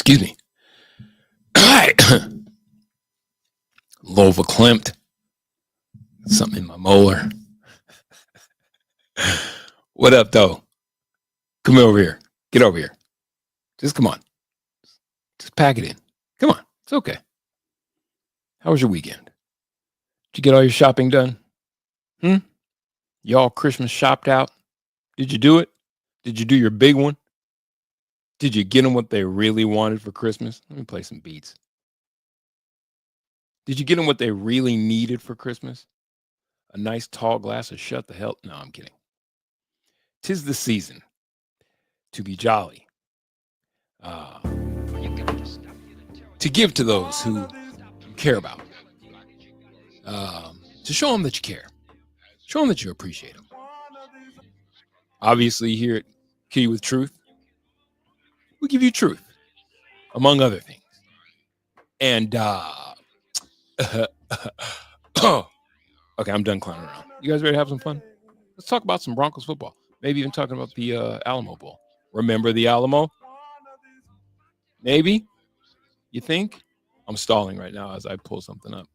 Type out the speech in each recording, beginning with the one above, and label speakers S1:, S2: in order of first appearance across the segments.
S1: Excuse me. Lova Klimt. Something in my molar. What up, though? Come over here. Get over here. Just come on. Just pack it in. Come on. It's okay. How was your weekend? Did you get all your shopping done? Y'all Christmas shopped out? Did you do it? Did you do your big one? Did you get them what they really wanted for Christmas? Let me play some beats. Did you get them what they really needed for Christmas? A nice tall glass of shut the hell. No, I'm kidding. 'Tis the season to be jolly. To give to those who you care about. To show them that you care. Show them that you appreciate them. Obviously, here at Key with Truth, we give you truth, among other things. And, okay, I'm done clowning around. You guys ready to have some fun? Let's talk about some Broncos football. Maybe even talking about the Alamo Bowl. Remember the Alamo? Maybe? You think? I'm stalling right now as I pull something up.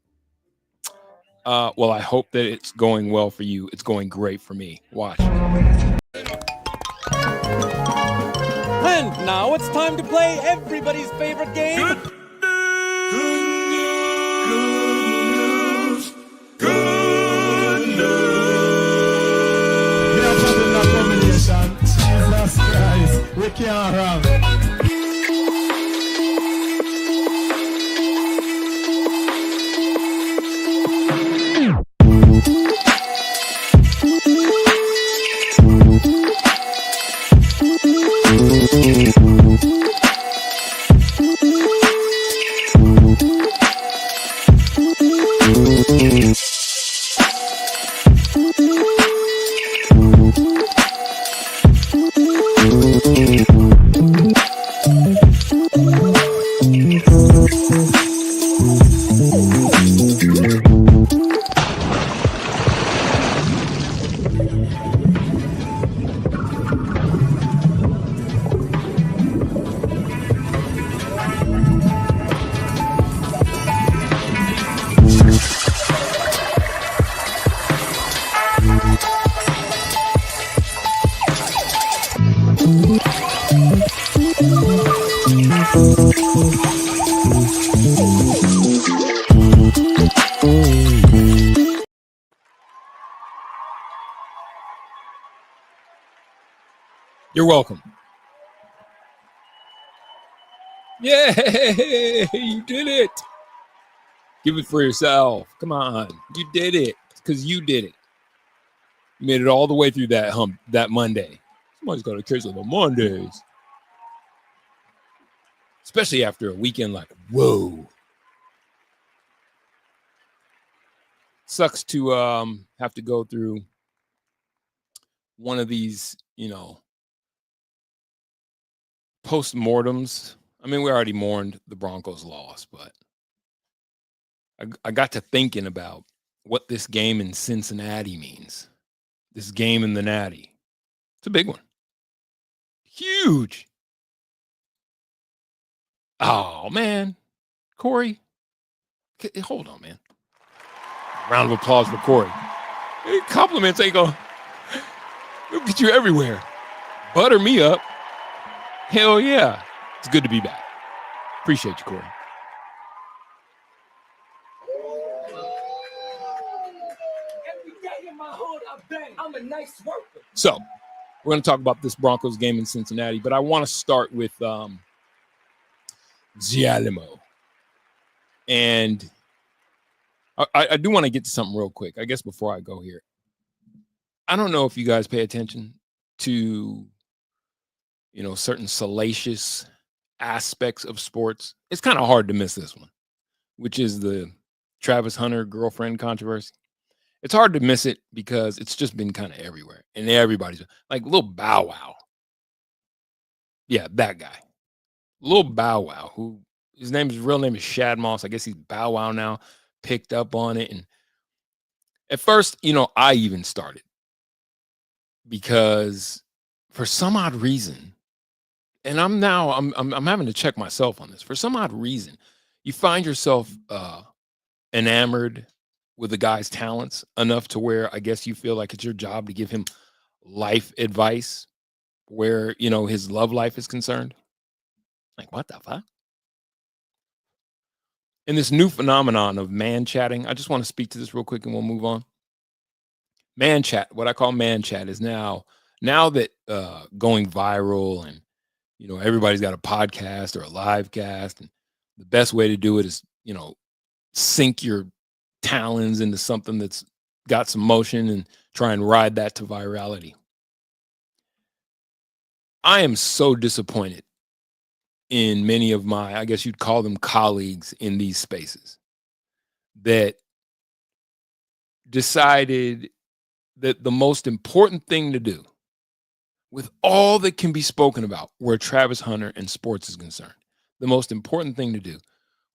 S1: Well, I hope that it's going well for you. It's going great for me. Watch.
S2: And now it's time to play everybody's favorite game.
S3: Good news. Good news.
S4: We are talking about combination. Jesus Christ. We can't run.
S1: You're welcome. Yay! You did it. Give it for yourself. Come on. You did it. It's because you did it. You made it all the way through that hump that Monday. Somebody's got a case of the Mondays. Especially after a weekend like, whoa. Sucks to have to go through one of these, post-mortems. I mean, we already mourned the Broncos loss, but I got to thinking about what this game in Cincinnati means. This game in the Natty. It's a big one. Huge. Oh, man. Corey. Hold on, man. Round of applause for Corey. Compliments ain't going to get you everywhere. Butter me up. Hell yeah. It's good to be back. Appreciate you, Corey.
S2: Every day in my hood, I bang. I'm a nice worker.
S1: So, we're going to talk about this Broncos game in Cincinnati, but I want to start with Alamo. And I do want to get to something real quick, I guess, before I go here. I don't know if you guys pay attention to certain salacious aspects of sports. It's kind of hard to miss this one, which is the Travis Hunter girlfriend controversy. It's hard to miss it because it's just been kind of everywhere. And everybody's like Lil Bow Wow. Yeah, that guy. Lil Bow Wow, who his real name is Shad Moss. I guess he's Bow Wow now, picked up on it. And at first, I even started because for some odd reason, and I'm having to check myself on this. For some odd reason, you find yourself enamored with the guy's talents enough to where I guess you feel like it's your job to give him life advice where, his love life is concerned. Like, what the fuck? And this new phenomenon of man chatting, I just want to speak to this real quick and we'll move on. Man chat, what I call man chat, is now that going viral, and everybody's got a podcast or a live cast, and the best way to do it is sink your talons into something that's got some motion and try and ride that to virality. I am so disappointed in many of my, I guess you'd call them, colleagues in these spaces that decided that the most important thing to do with all that can be spoken about where Travis Hunter and sports is concerned, the most important thing to do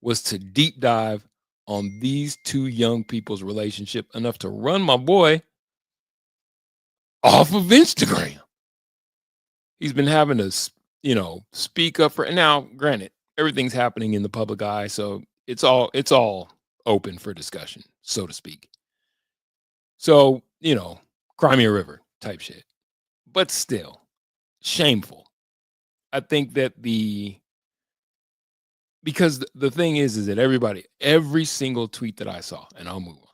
S1: was to deep dive on these two young people's relationship enough to run my boy off of Instagram. He's been having to, speak up for, now, granted, everything's happening in the public eye, so it's all open for discussion, so to speak. So, cry me a river type shit. But still, shameful. I think that because the thing is that every single tweet that I saw, and I'll move on.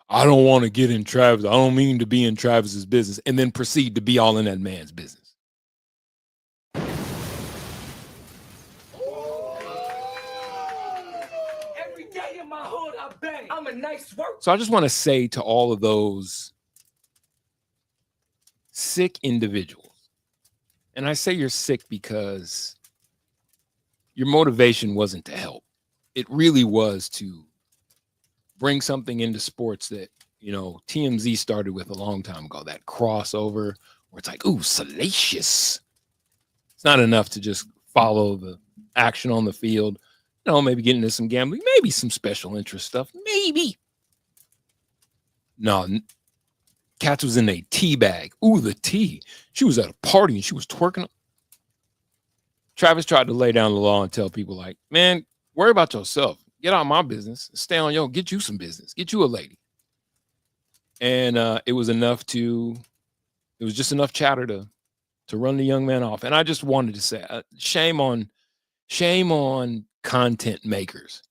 S1: I don't want to get in Travis. I don't mean to be in Travis's business, and then proceed to be all in that man's business.
S3: Every day in my hood, I bang. I'm a nice worker.
S1: So I just want to say to all of those sick individuals, and I say you're sick because your motivation wasn't to help. It really was to bring something into sports that, TMZ started with a long time ago, that crossover where it's like, ooh, salacious. It's not enough to just follow the action on the field. Maybe get into some gambling, maybe some special interest stuff, maybe. No, Cats was in a tea bag. Ooh, the tea. She was at a party and she was twerking. Travis tried to lay down the law and tell people like, man, worry about yourself. Get out of my business. Stay on get you some business. Get you a lady. And it was just enough chatter to run the young man off. And I just wanted to say, shame on content makers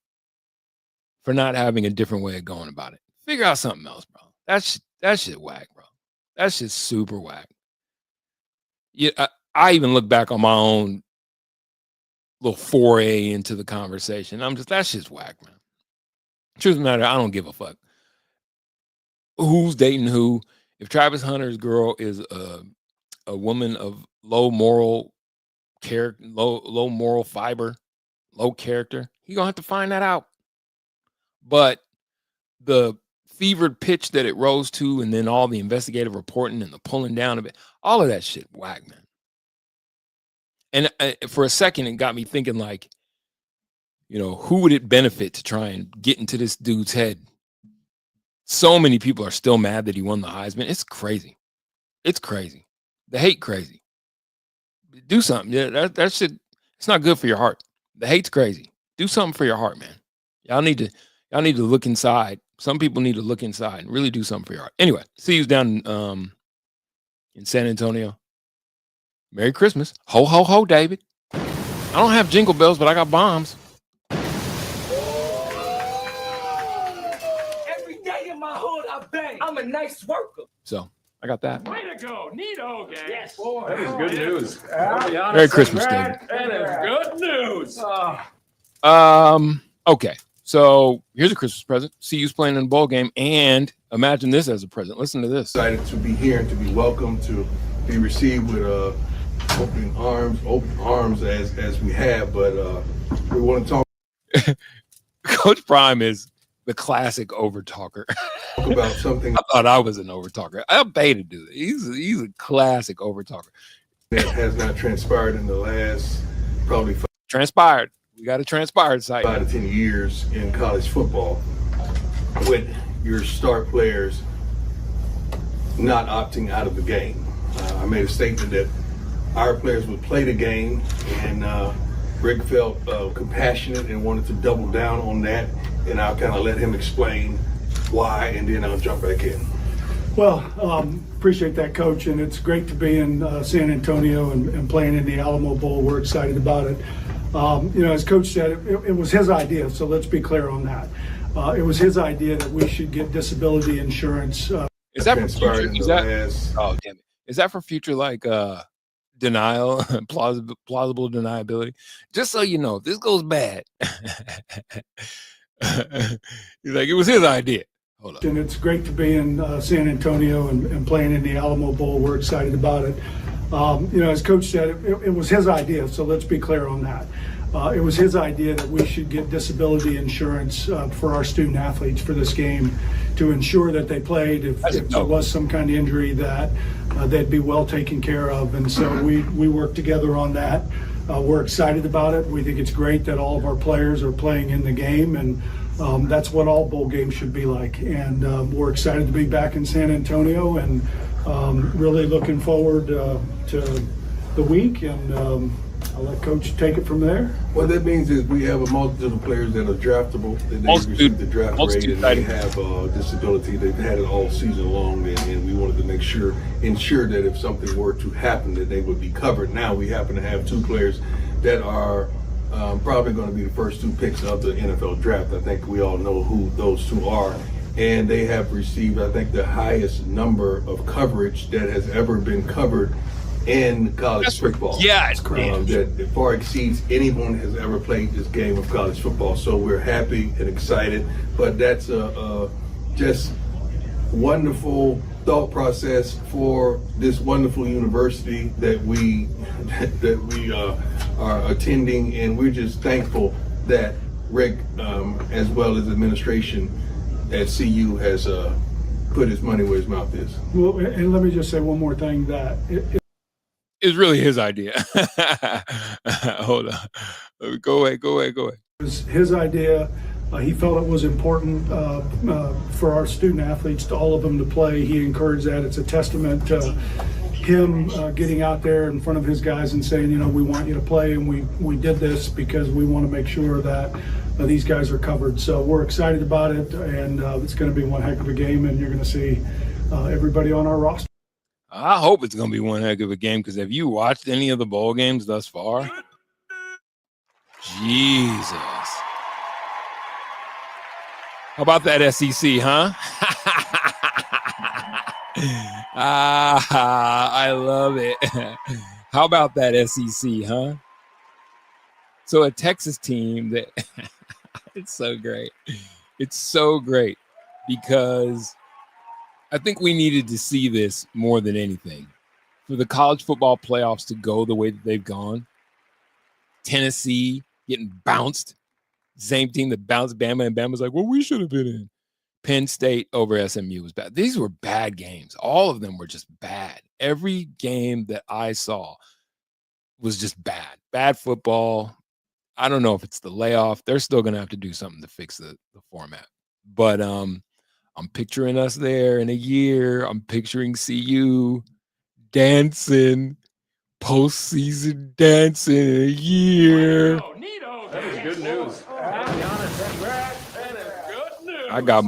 S1: for not having a different way of going about it. Figure out something else, bro. That shit whack, bro. That shit's super whack. Yeah, I even look back on my own little foray into the conversation. That shit's whack, man. Truth of the matter, I don't give a fuck who's dating who. If Travis Hunter's girl is a woman of low moral character, low moral fiber, low character, he gonna have to find that out. But the fevered pitch that it rose to, and then all the investigative reporting and the pulling down of it, all of that shit whack, man. And for a second, it got me thinking like, who would it benefit to try and get into this dude's head? So many people are still mad that he won the Heisman. It's crazy. It's crazy. The hate crazy. Do something. Yeah, that shit, it's not good for your heart. The hate's crazy. Do something for your heart, man. Y'all need to look inside. Some people need to look inside and really do something for your heart. Anyway, see you down in San Antonio. Merry Christmas. Ho, ho, ho, David. I don't have jingle bells, but I got bombs.
S3: Every day in my hood, I bang. I'm a nice worker.
S1: So I got that.
S5: Way to go. Neato, gang.
S3: Yes.
S5: Boy,
S6: That is good news.
S1: Merry Christmas, David.
S5: That is good news.
S1: Okay. So here's a Christmas present. CU's playing in a bowl game, and imagine this as a present. Listen to this.
S7: Excited to be here and to be welcomed, to be received with open arms as we have. But we want to talk
S1: Coach Prime is the classic overtalker.
S7: about something
S1: I thought I was an overtalker. I paid to do it. He's a classic overtalker.
S7: that has not transpired in the last probably
S1: Transpired. We got a transpired site.
S7: 5 to 10 years in college football, with your star players not opting out of the game. I made a statement that our players would play the game, and Rick felt compassionate and wanted to double down on that, and I'll kind of let him explain why, and then I'll jump back in.
S6: Well, appreciate that, Coach, and it's great to be in San Antonio and playing in the Alamo Bowl. We're excited about it. As Coach said, it was his idea, so let's be clear on that. It was his idea that we should get disability insurance.
S1: Is that for future? Oh, damn it. Is that for future, like, denial, plausible deniability? Just so you know, if this goes bad, he's like, it was his idea. Hold up.
S6: And it's great to be in San Antonio and playing in the Alamo Bowl. We're excited about it. As Coach said, it was his idea, so let's be clear on that. It was his idea that we should get disability insurance for our student athletes for this game to ensure that they played if there was some kind of injury that they'd be well taken care of. And so we worked together on that. We're excited about it. We think it's great that all of our players are playing in the game, and that's what all bowl games should be like. And we're excited to be back in San Antonio, and really looking forward to the week, and I'll let Coach take it from there.
S7: What that means is we have a multitude of players that are draftable, that they receive the draft rate, and they have disability. They've had it all season long, and we wanted to ensure that if something were to happen, that they would be covered. Now we happen to have two players that are probably going to be the first two picks of the NFL draft. I think we all know who those two are. And they have received, I think, the highest number of coverage that has ever been covered in college football.
S1: Yeah, it's correct.
S7: That far exceeds anyone has ever played this game of college football. So we're happy and excited. But that's a just wonderful thought process for this wonderful university that we are attending, and we're just thankful that Rick, as well as administration at CU, has put his money where his mouth is.
S6: Well, and let me just say one more thing, that
S1: it's really his idea. Hold on. Go away.
S6: It was his idea. He felt it was important for our student athletes, to all of them, to play. He encouraged that. It's a testament to him getting out there in front of his guys and saying, we want you to play, and we did this because we want to make sure that these guys are covered. So we're excited about it, and it's going to be one heck of a game, and you're going to see everybody on our roster.
S1: I hope it's going to be one heck of a game, because have you watched any of the bowl games thus far? Jesus. How about that SEC, huh? I love it. How about that SEC, huh? So a Texas team that it's so great. It's so great because I think we needed to see this more than anything. For the college football playoffs to go the way that they've gone, Tennessee getting bounced, same team that bounced Bama, and Bama's like, well, we should have been in. Penn State over SMU was bad. These were bad games. All of them were just bad. Every game that I saw was just bad. Bad football. I don't know if it's the layoff. They're still going to have to do something to fix the format. But I'm picturing us there in a year. I'm picturing CU dancing, postseason dancing in a year.
S5: Oh, neato. That is good news.
S1: I got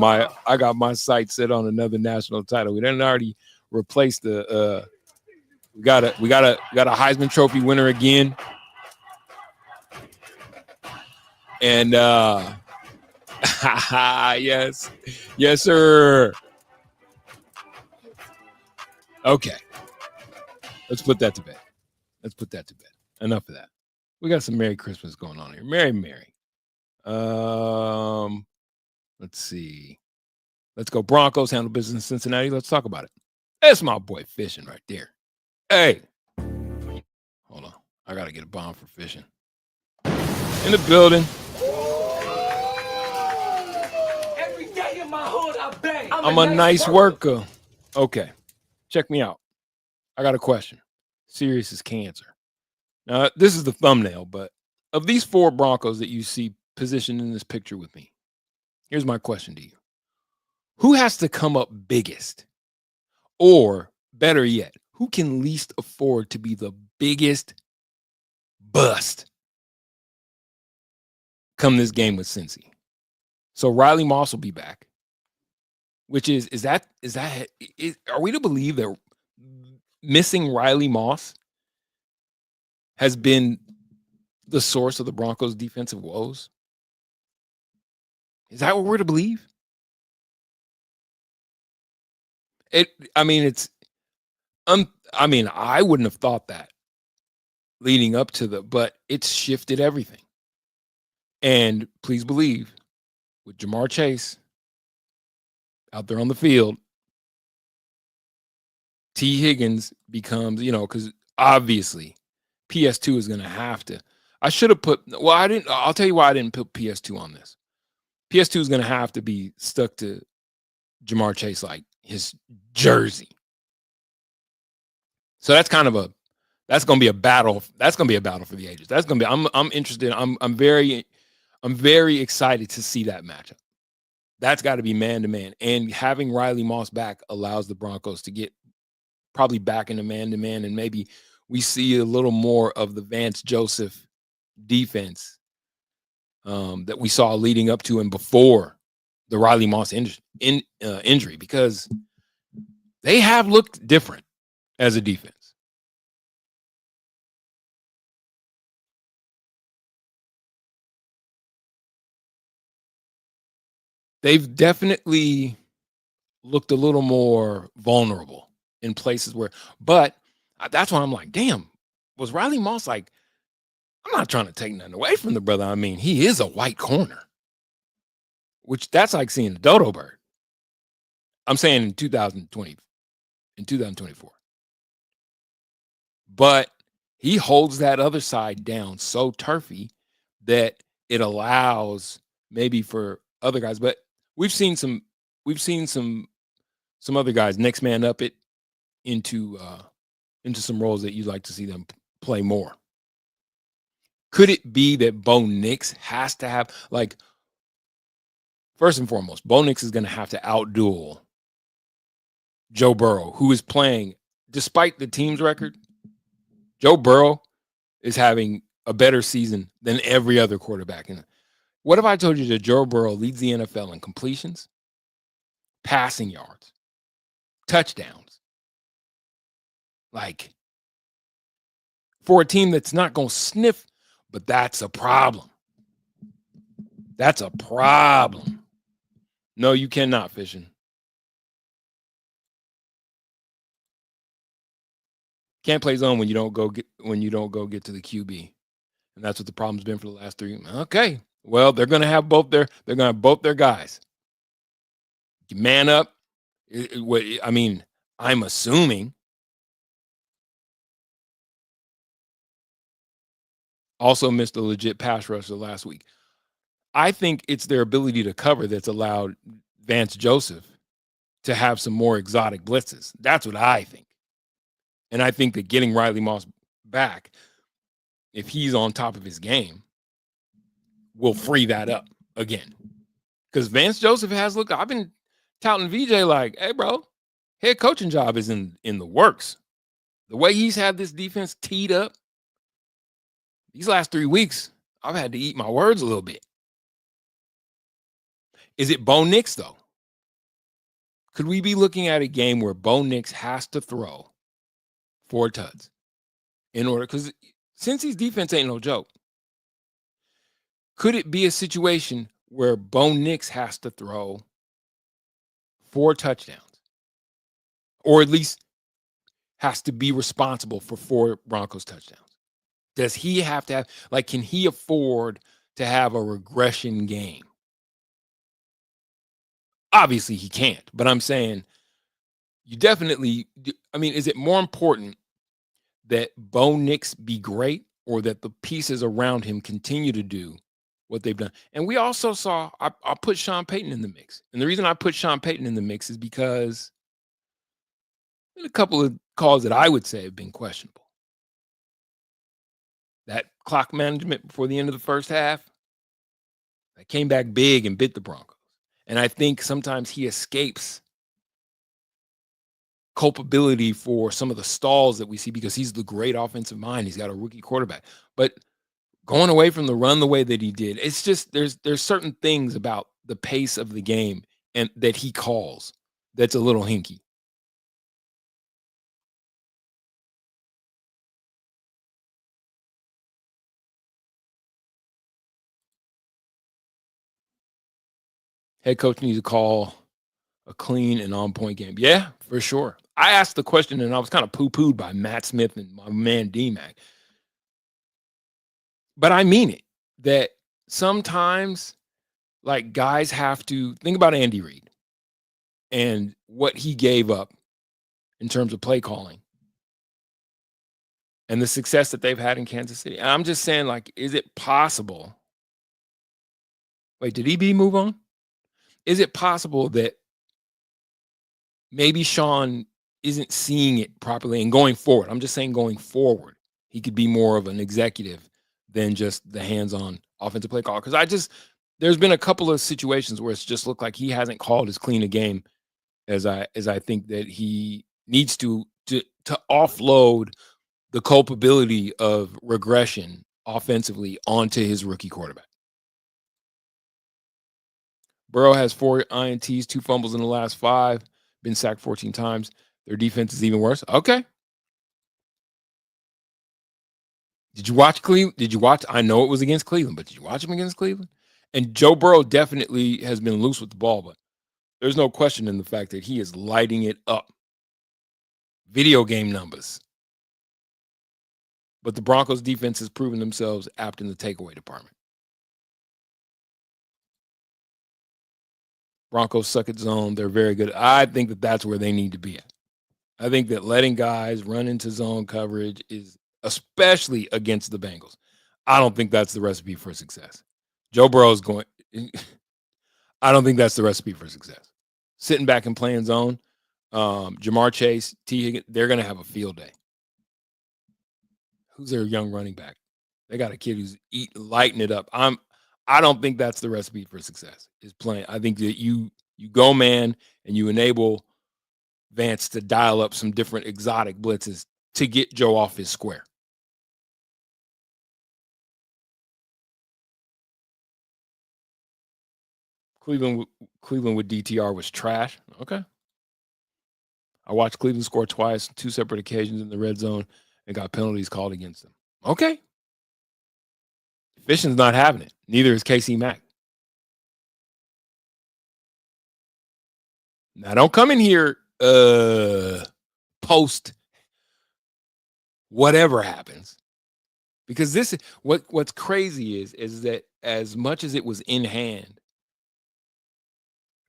S1: my sights set on another national title. We didn't already replace the we got a Heisman Trophy winner again. And yes, sir. Okay. Let's put that to bed. Enough of that. We got some Merry Christmas going on here. Merry. Let's see. Let's go Broncos, handle business in Cincinnati. Let's talk about it. That's my boy Fishing right there. Hey. Hold on. I got to get a bomb for Fishing. In the building.
S3: Every day in my hood, I bang.
S1: I'm a nice worker. Okay. Check me out. I got a question. Serious as cancer. Now, this is the thumbnail, but of these 4 Broncos that you see positioned in this picture with me, here's my question to you. Who has to come up biggest? Or better yet, who can least afford to be the biggest bust come this game with Cincy? So Riley Moss will be back, which are we to believe that missing Riley Moss has been the source of the Broncos' defensive woes? Is that what we're to believe? I wouldn't have thought that leading up to but it's shifted everything. And please believe, with Jamar Chase out there on the field, T. Higgins becomes, because obviously PS2 is going to have to. I should have I'll tell you why I didn't put PS2 on this. PS2 is going to have to be stuck to Jamar Chase like his jersey. So that's going to be a battle. That's going to be a battle for the ages. That's going to be, I'm interested. I'm very excited to see that matchup. That's got to be man to man. And having Riley Moss back allows the Broncos to get probably back into man to man. And maybe we see a little more of the Vance Joseph defense that we saw leading up to and before the Riley Moss injury, because they have looked different as a defense. They've definitely looked a little more vulnerable in places but that's why I'm like, damn, was Riley Moss like, I'm not trying to take nothing away from the brother. I mean, he is a white corner, which that's like seeing a dodo bird. I'm saying in 2024. But he holds that other side down so turfy that it allows maybe for other guys. But we've seen some other guys next man up it into some roles that you'd like to see them play more. Could it be that Bo Nix has to have, like, first and foremost, Bo Nix is going to have to outduel Joe Burrow, who is playing, despite the team's record, Joe Burrow is having a better season than every other quarterback. And what if I told you that Joe Burrow leads the NFL in completions, passing yards, touchdowns? Like, for a team that's not going to sniff, but that's a problem. That's a problem. No, you cannot, Fishing. Can't play zone when you don't go get to the QB. And that's what the problem's been for the last 3. Okay. Well, they're going to have both their guys. Man up. I'm assuming. Also missed a legit pass rusher last week. I think it's their ability to cover that's allowed Vance Joseph to have some more exotic blitzes. That's what I think. And I think that getting Riley Moss back, if he's on top of his game, will free that up again. Because Vance Joseph has looked, I've been touting VJ like, hey, bro, head coaching job is in the works. The way he's had this defense teed up, these last 3 weeks, I've had to eat my words a little bit. Is it Bo Nix, though? Could we be looking at a game where Bo Nix has to throw 4 tuds in order? Because Cincy's defense ain't no joke. Could it be a situation where Bo Nix has to throw 4 touchdowns? Or at least has to be responsible for 4 Broncos touchdowns? Does he have to have, like, can he afford to have a regression game? Obviously he can't, but I'm saying you definitely, is it more important that Bo Nix be great or that the pieces around him continue to do what they've done? And we also saw, I put Sean Payton in the mix. And the reason I put Sean Payton in the mix is because a couple of calls that I would say have been questionable. That clock management before the end of the first half, that came back big and bit the Broncos. And I think sometimes he escapes culpability for some of the stalls that we see because he's the great offensive mind. He's got a rookie quarterback. But going away from the run the way that he did, it's just there's certain things about the pace of the game and that he calls that's a little hinky. Head coach needs to call a clean and on-point game. Yeah, for sure. I asked the question, and I was kind of poo-pooed by Matt Smith and my man D-Mac. But I mean it, that sometimes, like, guys have to think about Andy Reid and what he gave up in terms of play calling and the success that they've had in Kansas City. And I'm just saying, like, is it possible? Wait, did EB move on? Is it possible that maybe Sean isn't seeing it properly and going forward? I'm just saying going forward, he could be more of an executive than just the hands-on offensive play caller. Because there's been a couple of situations where it's just looked like he hasn't called as clean a game as I think that he needs to offload the culpability of regression offensively onto his rookie quarterback. Burrow has 4 INTs, 2 fumbles in the last 5, been sacked 14 times. Their defense is even worse. Okay. Did you watch Cleveland? Did you watch? I know it was against Cleveland, but did you watch him against Cleveland? And Joe Burrow definitely has been loose with the ball, but there's no question in the fact that he is lighting it up. Video game numbers. But the Broncos defense has proven themselves apt in the takeaway department. Broncos suck at zone. They're very good. I think that that's where they need to be at. I think that letting guys run into zone coverage is, especially against the Bengals, I don't think that's the recipe for success. Joe Burrow's going, I don't think that's the recipe for success. Sitting back and playing zone, Jamar Chase, T. Higgins, they're going to have a field day. Who's their young running back? They got a kid who's lighting it up. I don't think that's the recipe for success, is playing. I think that you go man and you enable Vance to dial up some different exotic blitzes to get Joe off his square. Cleveland with DTR was trash. Okay. I watched Cleveland score twice, 2 separate occasions in the red zone, and got penalties called against them. Okay. Fission's not having it. Neither is KC Mack. Now, don't come in here post whatever happens. Because this is what's crazy is that as much as it was in hand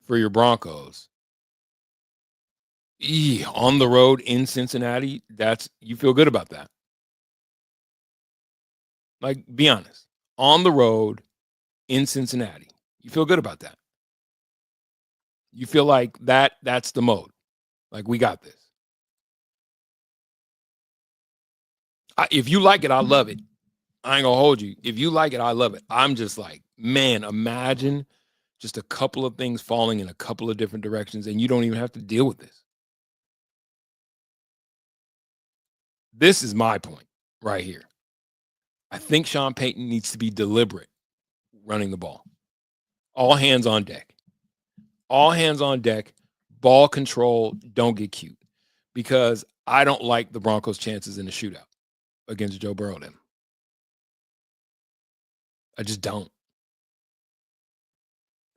S1: for your Broncos, on the road in Cincinnati, you feel good about that. Like, be honest. On the road in Cincinnati, you feel good about that. You feel like that's the mode. Like, we got this. If you like it, I love it. I ain't gonna hold you. If you like it, I love it. I'm just like, man, imagine just a couple of things falling in a couple of different directions and you don't even have to deal with this. This is my point right here. I think Sean Payton needs to be deliberate running the ball. All hands on deck. All hands on deck. Ball control. Don't get cute. Because I don't like the Broncos' chances in the shootout against Joe Burrow. I just don't.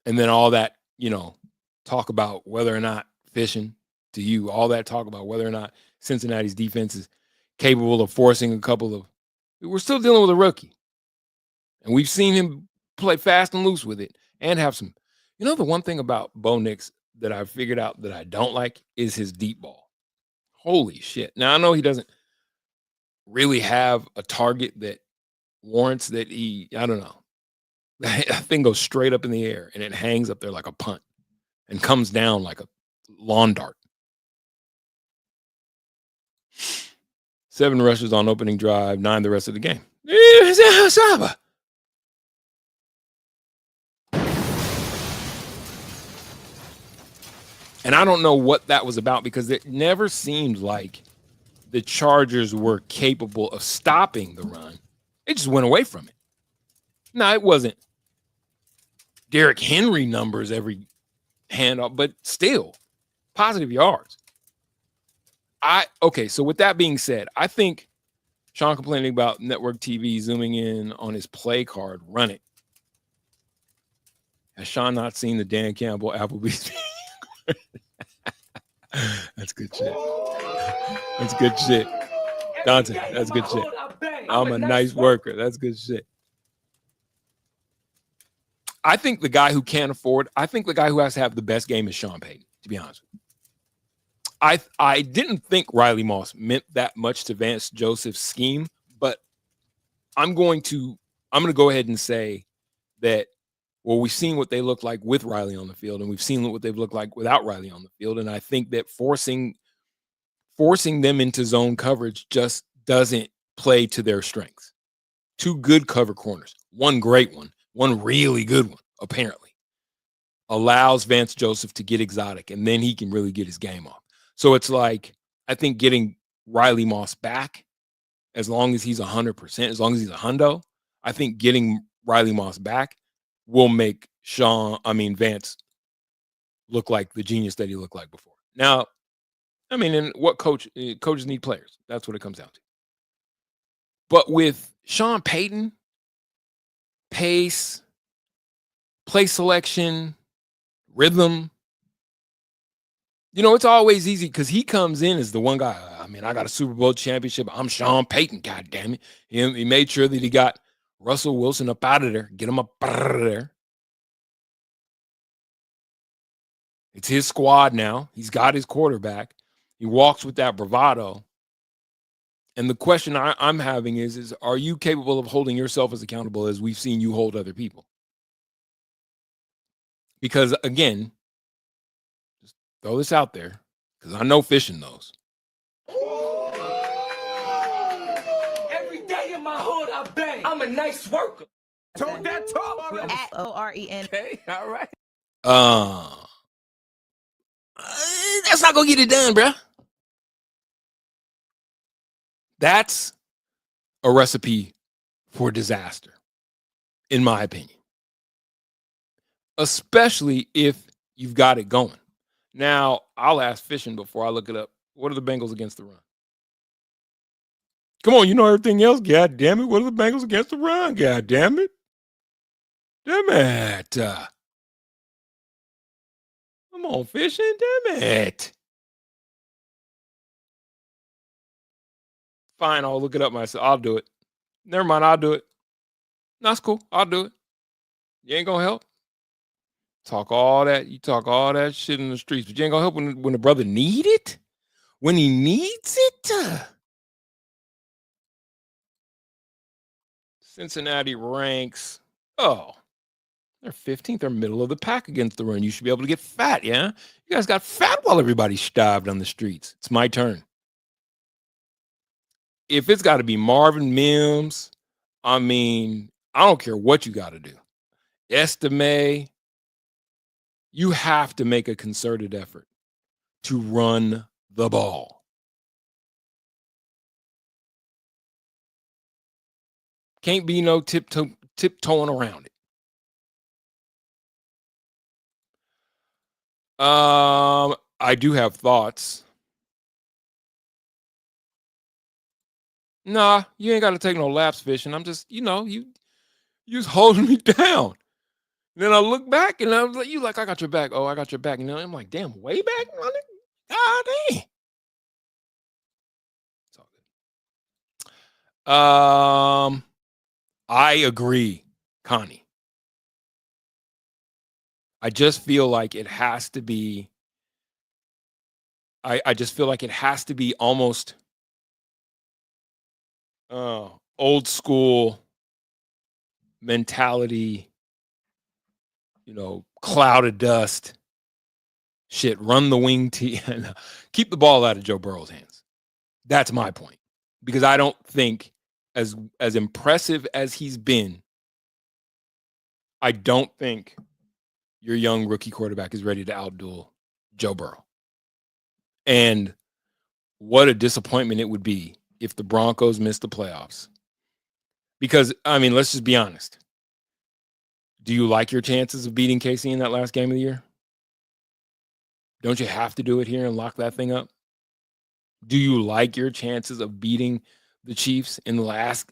S1: And then all that, talk about whether or not fishing to you, all that talk about whether or not Cincinnati's defense is capable of forcing a couple of, we're still dealing with a rookie. And we've seen him play fast and loose with it and have some, the one thing about Bo Nix that I figured out that I don't like is his deep ball. Holy shit. Now, I know he doesn't really have a target that warrants that I don't know. That thing goes straight up in the air and it hangs up there like a punt and comes down like a lawn dart. 7 rushes on opening drive, 9 the rest of the game. And I don't know what that was about because it never seemed like the Chargers were capable of stopping the run. It just went away from it. No, it wasn't Derrick Henry numbers every handoff, but still positive yards. Okay, so with that being said, I think Sean complaining about network TV zooming in on his play card, run it. Has Sean not seen the Dan Campbell Applebee's? That's good shit. That's good shit. Dante, that's good shit. I'm a nice worker. That's good shit. I think the guy who can't afford, I think the guy who has to have the best game is Sean Payton, to be honest with you. I didn't think Riley Moss meant that much to Vance Joseph's scheme, but I'm going to go ahead and say that, well, we've seen what they look like with Riley on the field, and we've seen what they've looked like without Riley on the field. And I think that forcing them into zone coverage just doesn't play to their strengths. Two good cover corners, one great one really good one, apparently, allows Vance Joseph to get exotic, and then he can really get his game off. So it's like, I think getting Riley Moss back, as long as he's 100%, as long as he's a hundo, I think getting Riley Moss back will make Vance look like the genius that he looked like before. Now, I mean, and what coaches need players. That's what it comes down to. But with Sean Payton, pace, play selection, rhythm, it's always easy because he comes in as the one guy. I mean, I got a Super Bowl championship. I'm Sean Payton. God damn it. He made sure that he got Russell Wilson up out of there. Get him up out of there. It's his squad now. He's got his quarterback. He walks with that bravado. And the question I'm having is are you capable of holding yourself as accountable as we've seen you hold other people? Because, again, just throw this out there, because I know fishing knows.
S3: Every day in my hood, I bang. I'm a nice worker.
S8: Talk that talk.
S9: F-O-R-E-N.
S8: Okay, all right.
S1: That's not going to get it done, bruh. That's a recipe for disaster, in my opinion. Especially if you've got it going. Now, I'll ask Fishing before I look it up. What are the Bengals against the run? Come on, you know everything else. God damn it. What are the Bengals against the run? God damn it. Damn it. Come on, Fishing. Damn it. Fine, I'll look it up myself. I'll do it. Never mind, I'll do it. That's cool. I'll do it. You ain't gonna help. You talk all that shit in the streets, but you ain't gonna help when the brother need it? When he needs it? Cincinnati ranks, they're 15th. They're middle of the pack against the run. You should be able to get fat, yeah? You guys got fat while everybody's starved on the streets. It's my turn. If it's got to be Marvin Mims, I don't care what you got to do. Estime, you have to make a concerted effort to run the ball. Can't be no tiptoeing around it. I do have thoughts. Nah, you ain't got to take no laps fishing. I'm just, you just holding me down. And then I look back and I was like, I got your back. Oh, I got your back. And then I'm like, damn, way back? God damn. It's all good. I agree, Connie. I just feel like it has to be. I just feel like it has to be almost old school mentality, cloud of dust shit, run the wing tee and keep the ball out of Joe Burrow's hands. That's my point. Because I don't think, as impressive as he's been, I don't think your young rookie quarterback is ready to outduel Joe Burrow. And what a disappointment it would be if the Broncos missed the playoffs. Because, I mean, let's just be honest. Do you like your chances of beating KC in that last game of the year? Don't you have to do it here and lock that thing up? Do you like your chances of beating the Chiefs in the last,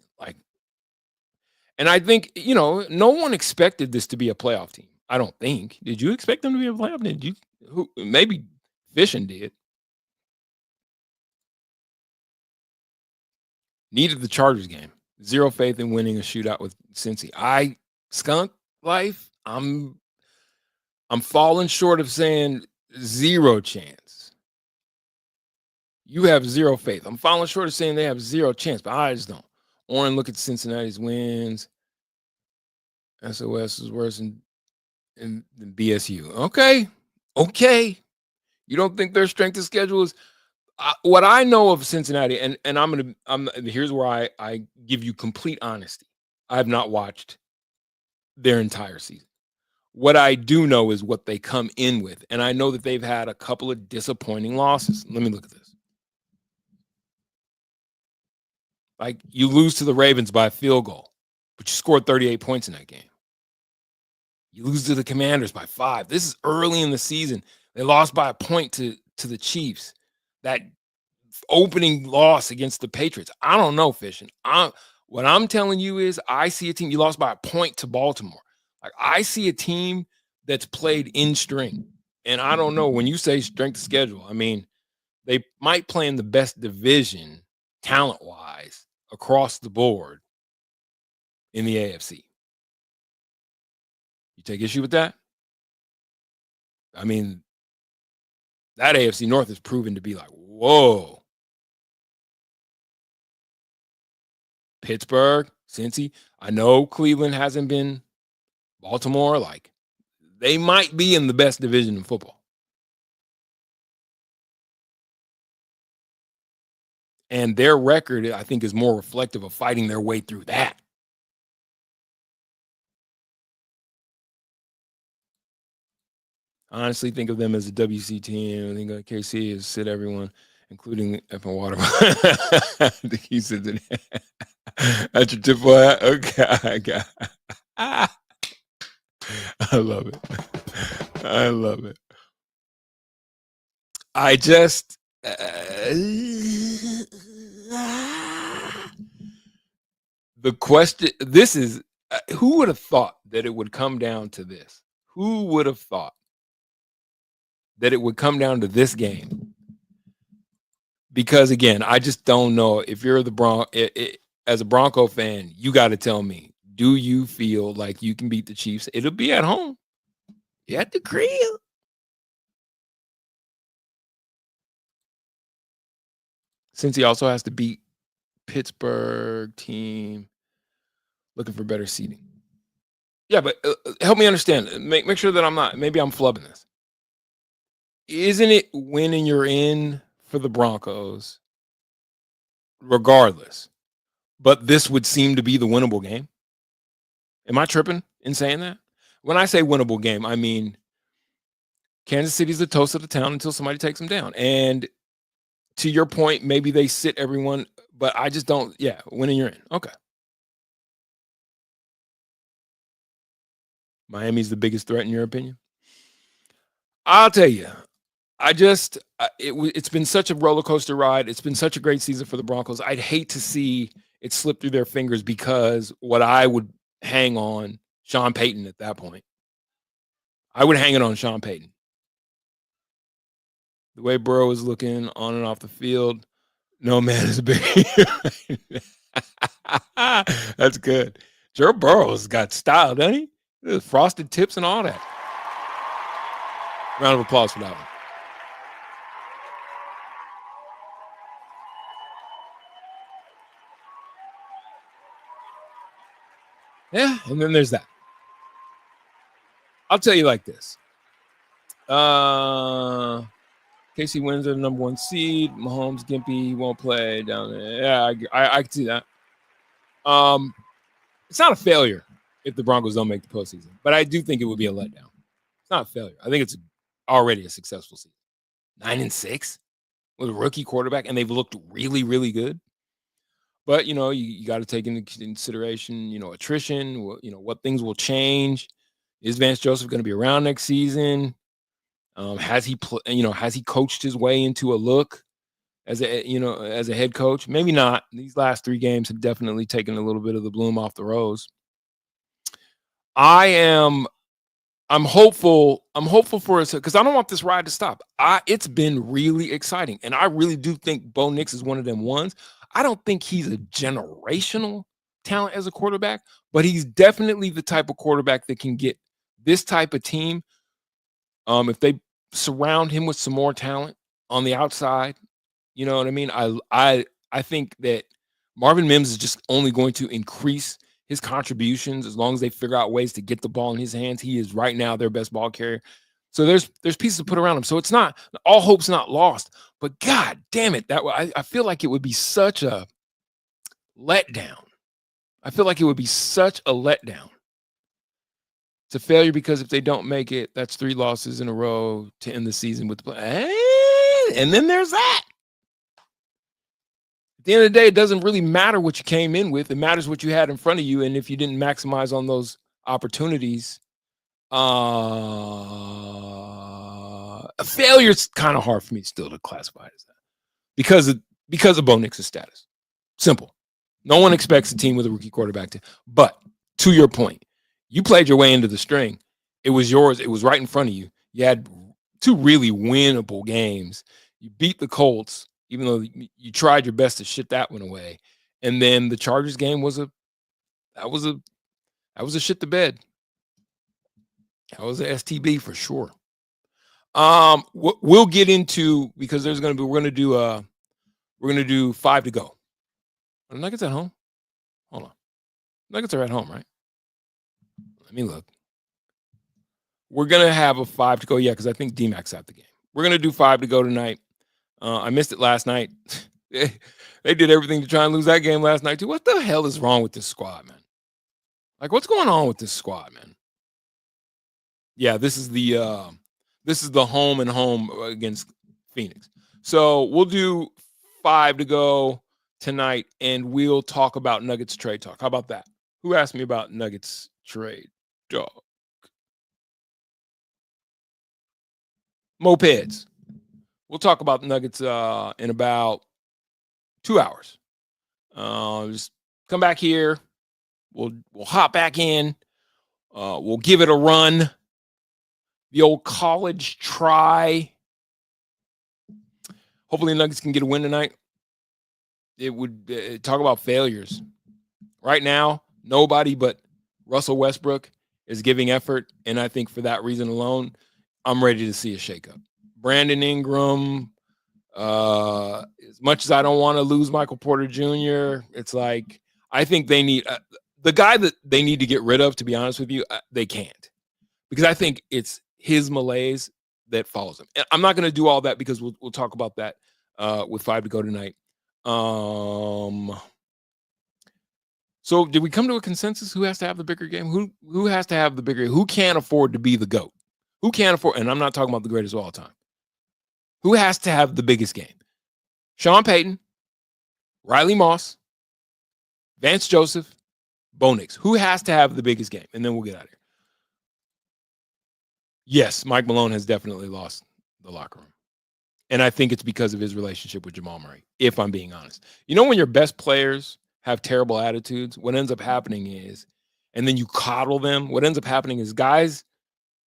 S1: and I think, no one expected this to be a playoff team. I don't think. Did you expect them to be a playoff team? Did you? Maybe Fishing did. Needed the Chargers game. Zero faith in winning a shootout with Cincy. Skunk life, I'm falling short of saying zero chance. You have zero faith. I'm falling short of saying they have zero chance, but I just don't. Oren, look at Cincinnati's wins. SOS is worse than BSU. Okay. You don't think their strength of schedule is what I know of Cincinnati, and here's where I give you complete honesty. I have not watched their entire season. What I do know is what they come in with, and I know that they've had a couple of disappointing losses. Let me look at this. Like, you lose to the Ravens by a field goal, but you scored 38 points in that game. You lose to the Commanders by 5. This is early in the season. They lost by a point to the Chiefs. That opening loss against the Patriots. I don't know, Fishing. What I'm telling you is I see a team, you lost by a point to Baltimore. Like, I see a team that's played in string. And I don't know, when you say strength of schedule, I mean, they might play in the best division talent-wise across the board in the AFC. You take issue with that? I mean, that AFC North has proven to be like, whoa. Pittsburgh, Cincy. I know Cleveland hasn't been. Baltimore, they might be in the best division in football. And their record, I think, is more reflective of fighting their way through that. I honestly think of them as a WC team. I think KC is sit everyone, including F and Water. I think he said that. That's your tip for that? Okay, I got it. I love it. I love it. I just the question, this is who would have thought that it would come down to this? Who would have thought that it would come down to this game? Because again, I just don't know if you're as a Bronco fan, you got to tell me, do you feel like you can beat the Chiefs? It'll be at home. You at the crib. Since he also has to beat Pittsburgh team, looking for better seating. Yeah, but help me understand. Make sure that I'm not. Maybe I'm flubbing this. Isn't it winning you're in for the Broncos, regardless? But this would seem to be the winnable game. Am I tripping in saying that? When I say winnable game, I mean Kansas City's the toast of the town until somebody takes them down. And to your point, maybe they sit everyone, but I just don't. Yeah, winning you're in. Okay. Miami's the biggest threat in your opinion? I'll tell you. It's been such a roller coaster ride. It's been such a great season for the Broncos. I'd hate to see it slip through their fingers because what I would hang on Sean Payton at that point. I would hang it on Sean Payton. The way Burrow is looking on and off the field, no man is big. That's good. Joe Burrow's got style, doesn't he? There's frosted tips and all that. Round of applause for that one. Yeah, and then there's that. I'll tell you like this. KC wins the number 1 seed. Mahomes, Gimpy won't play down there. Yeah, I can see that. It's not a failure if the Broncos don't make the postseason, but I do think it would be a letdown. It's not a failure. I think it's already a successful season. 9-6 with a rookie quarterback, and they've looked really, really good. But, you got to take into consideration, attrition, what things will change. Is Vance Joseph going to be around next season? Has he coached his way into a look as a head coach? Maybe not. These last 3 games have definitely taken a little bit of the bloom off the rose. I'm hopeful for us because I don't want this ride to stop. It's been really exciting, and I really do think Bo Nix is one of them ones. I don't think he's a generational talent as a quarterback, but he's definitely the type of quarterback that can get this type of team. If they surround him with some more talent on the outside, you know what I mean? I think that Marvin Mims is just only going to increase his contributions as long as they figure out ways to get the ball in his hands. He is right now their best ball carrier. So there's pieces to put around him. So it's not all hope's not lost. But God damn it, I feel like it would be such a letdown. I feel like it would be such a letdown. It's a failure because if they don't make it, that's 3 losses in a row to end the season with and then there's that. At the end of the day, it doesn't really matter what you came in with. It matters what you had in front of you. And if you didn't maximize on those opportunities, a failure is kind of hard for me still to classify as that because of Bo Nix's status. Simple. No one expects a team with a rookie quarterback to. But to your point, you played your way into the string. It was yours. It was right in front of you. You had 2 really winnable games. You beat the Colts, even though you tried your best to shit that one away. And then the Chargers game was a shit the bed. That was a STB for sure. We'll get into because we're gonna do 5 to go. Are the Nuggets at home? Hold on. Nuggets are at home, right? Let me look. We're gonna have a 5 to go, yeah, because I think D-Mac's at the game. We're gonna do 5 to go tonight. I missed it last night. They did everything to try and lose that game last night too. What the hell is wrong with this squad, man? Like, what's going on with this squad, man? Yeah, this is the home and home against Phoenix. So we'll do 5 to go tonight, and we'll talk about Nuggets trade talk. How about that? Who asked me about Nuggets trade talk? Mopeds. We'll talk about Nuggets in about 2 hours. Just come back here. We'll hop back in. We'll give it a run. The old college try. Hopefully the Nuggets can get a win tonight. It would talk about failures. Right now, nobody but Russell Westbrook is giving effort, and I think for that reason alone, I'm ready to see a shakeup. Brandon Ingram, as much as I don't want to lose Michael Porter Jr., it's like I think they need the guy that they need to get rid of, to be honest with you, they can't. Because I think it's his malaise that follows him. And I'm not going to do all that because we'll talk about that with 5 to go tonight. So did we come to a consensus? Who has to have the bigger game? Who has to have the bigger? Who can't afford to be the GOAT? Who can't afford? And I'm not talking about the greatest of all time. Who has to have the biggest game? Sean Payton, Riley Moss, Vance Joseph, Bo Nix. Who has to have the biggest game? And then we'll get out of here. Yes, Mike Malone has definitely lost the locker room. And I think it's because of his relationship with Jamal Murray, if I'm being honest. You know, when your best players have terrible attitudes, what ends up happening is, and then you coddle them, what ends up happening is guys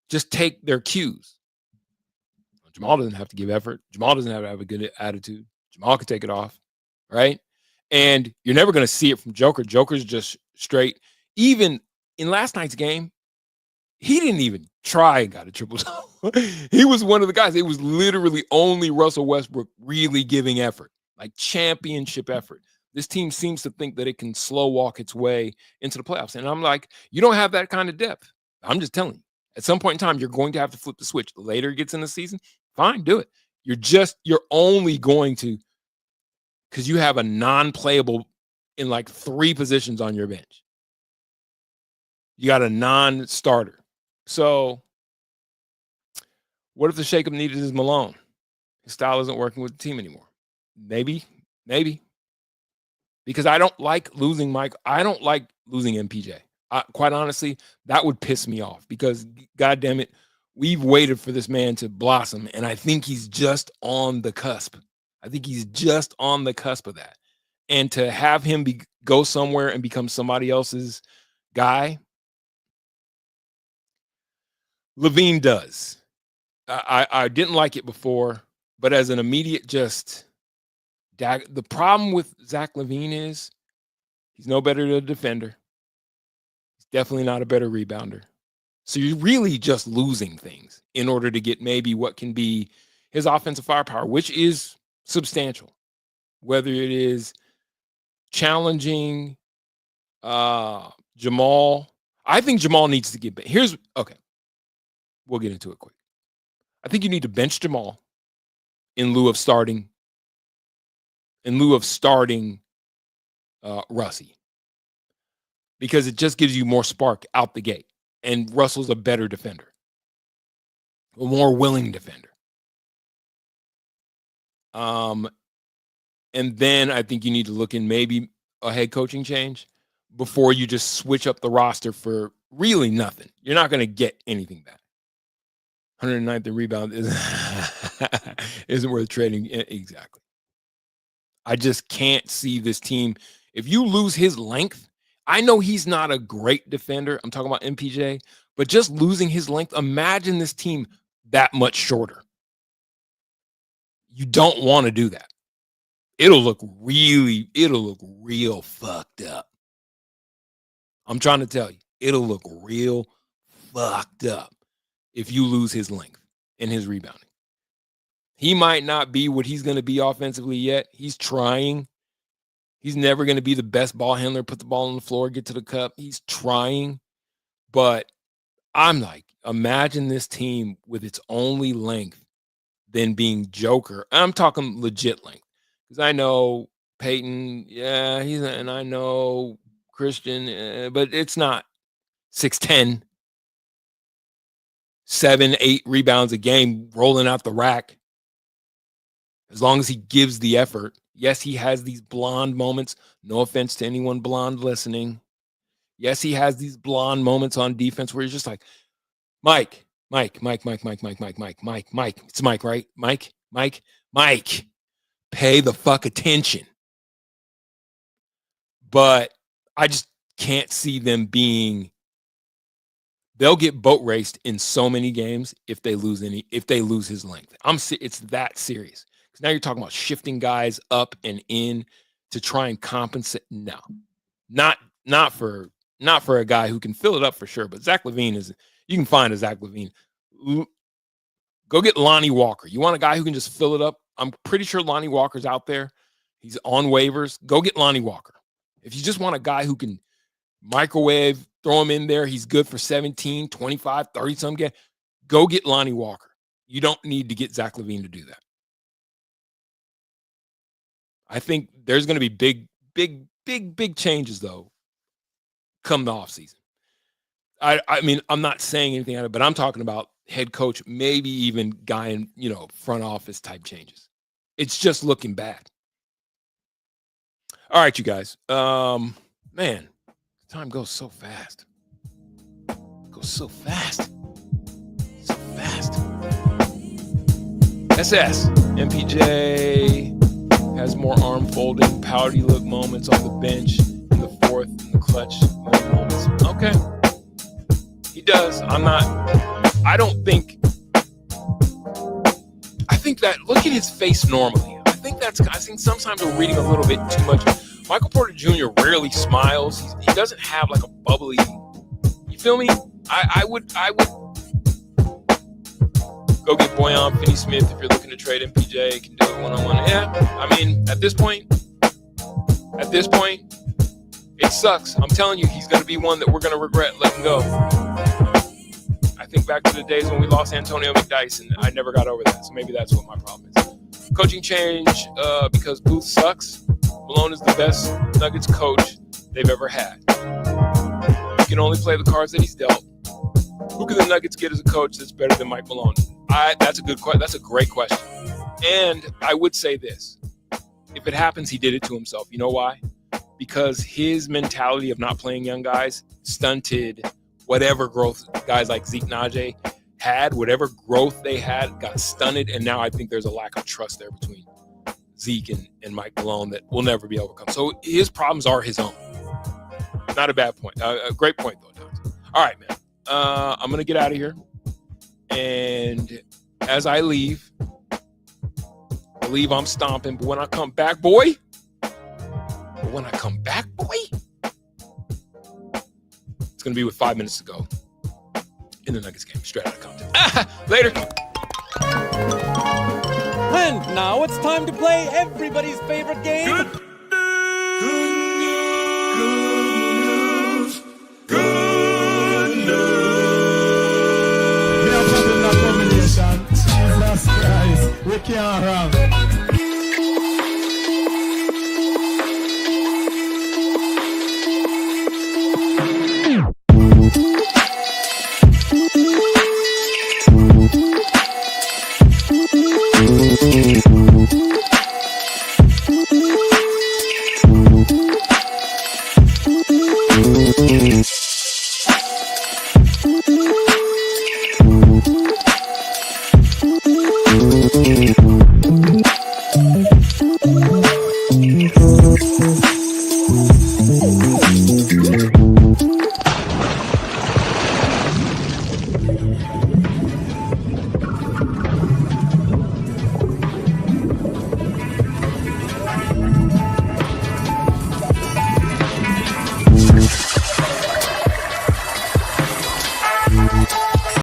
S1: just take their cues. Jamal doesn't have to give effort. Jamal doesn't have to have a good attitude. Jamal can take it off, right? And you're never going to see it from Joker. Joker's just straight. Even in last night's game, he didn't even try and got a triple-double. He was one of the guys. It was literally only Russell Westbrook really giving effort, like championship effort. This team seems to think that it can slow walk its way into the playoffs. And I'm like, you don't have that kind of depth. I'm just telling you. At some point in time, you're going to have to flip the switch. The later it gets in the season, fine, do it. You're only going to, because you have a non-playable in like 3 positions on your bench. You got a non-starter. So what if the shakeup needed is Malone? His style isn't working with the team anymore. Maybe. Because I don't like losing Mike. I don't like losing MPJ. Quite honestly, that would piss me off because, God damn it, we've waited for this man to blossom, and I think he's just on the cusp. I think he's just on the cusp of that. And to have him go somewhere and become somebody else's guy, Levine does. I didn't like it before, but as an immediate the problem with Zach LaVine is he's no better than a defender. He's definitely not a better rebounder. So you're really just losing things in order to get maybe what can be his offensive firepower, which is substantial. Whether it is challenging Jamal. I think Jamal needs to get back. Okay. We'll get into it quick. I think you need to bench Jamal in lieu of starting Russie, because it just gives you more spark out the gate. And Russell's a better defender, a more willing defender. And then I think you need to look in maybe a head coaching change before you just switch up the roster for really nothing. You're not going to get anything back. 109th in rebound isn't worth trading. Exactly. I just can't see this team. If you lose his length, I know he's not a great defender. I'm talking about MPJ, but just losing his length, imagine this team that much shorter. You don't want to do that. It'll look real fucked up. I'm trying to tell you, it'll look real fucked up if you lose his length and his rebounding. He might not be what he's going to be offensively yet. He's trying. He's never going to be the best ball handler, put the ball on the floor, get to the cup. He's trying. But I'm like, imagine this team with its only length than being Joker. I'm talking legit length. Because I know Peyton, and I know Christian, but it's not 6'10", 7-8 rebounds a game rolling out the rack. As long as he gives the effort. Yes, he has these blonde moments. No offense to anyone blonde listening. Yes, he has these blonde moments on defense where he's just like, Mike. It's Mike, right? Mike. Pay the fuck attention. But I just can't see them they'll get boat raced in so many games if they lose his length. It's that serious. Because now you're talking about shifting guys up and in to try and compensate. No, not for a guy who can fill it up for sure. But Zach LaVine you can find a Zach LaVine. Go get Lonnie Walker. You want a guy who can just fill it up? I'm pretty sure Lonnie Walker's out there. He's on waivers. Go get Lonnie Walker. If you just want a guy who can microwave, throw him in there, he's good for 17, 25, 30 some games. Go get Lonnie Walker. You don't need to get Zach LaVine to do that. I think there's going to be big changes, though, come the offseason. I mean, I'm not saying anything out of it, but I'm talking about head coach, maybe even guy in, front office type changes. It's just looking bad. All right, you guys. Man, time goes so fast. So fast. SS. MPJ has more arm folding, pouty look moments on the bench in the fourth, in the clutch moments. Okay. He does. I think that, look at his face normally. I think sometimes we're reading a little bit too much. Michael Porter Jr. rarely smiles. He doesn't have like a bubbly, you feel me? I would go get Boyan Finney-Smith if you're looking to trade MPJ. Can do it one-on-one. Yeah, I mean, at this point, it sucks. I'm telling you, he's going to be one that we're going to regret letting go. I think back to the days when we lost Antonio McDyess, and I never got over that. So maybe that's what my problem is. Coaching change because Booth sucks. Malone is the best Nuggets coach they've ever had. He can only play the cards that he's dealt. Who can the Nuggets get as a coach that's better than Mike Malone? That's a great question. And I would say this. If it happens, he did it to himself. You know why? Because his mentality of not playing young guys stunted whatever growth guys like Zeke Najee had. Whatever growth they had got stunted. And now I think there's a lack of trust there between Zeke and Mike Malone that will never be overcome. So his problems are his own. Not a bad point. A great point, though, Tom. All right, man. I'm going to get out of here. And as I leave I'm stomping. But when I come back, boy, it's going to be with 5 minutes to go in the Nuggets game. Straight out of Compton. Later.
S2: And now it's time to play everybody's favorite game.
S4: We are talking about combination. Jesus Christ. We can't run.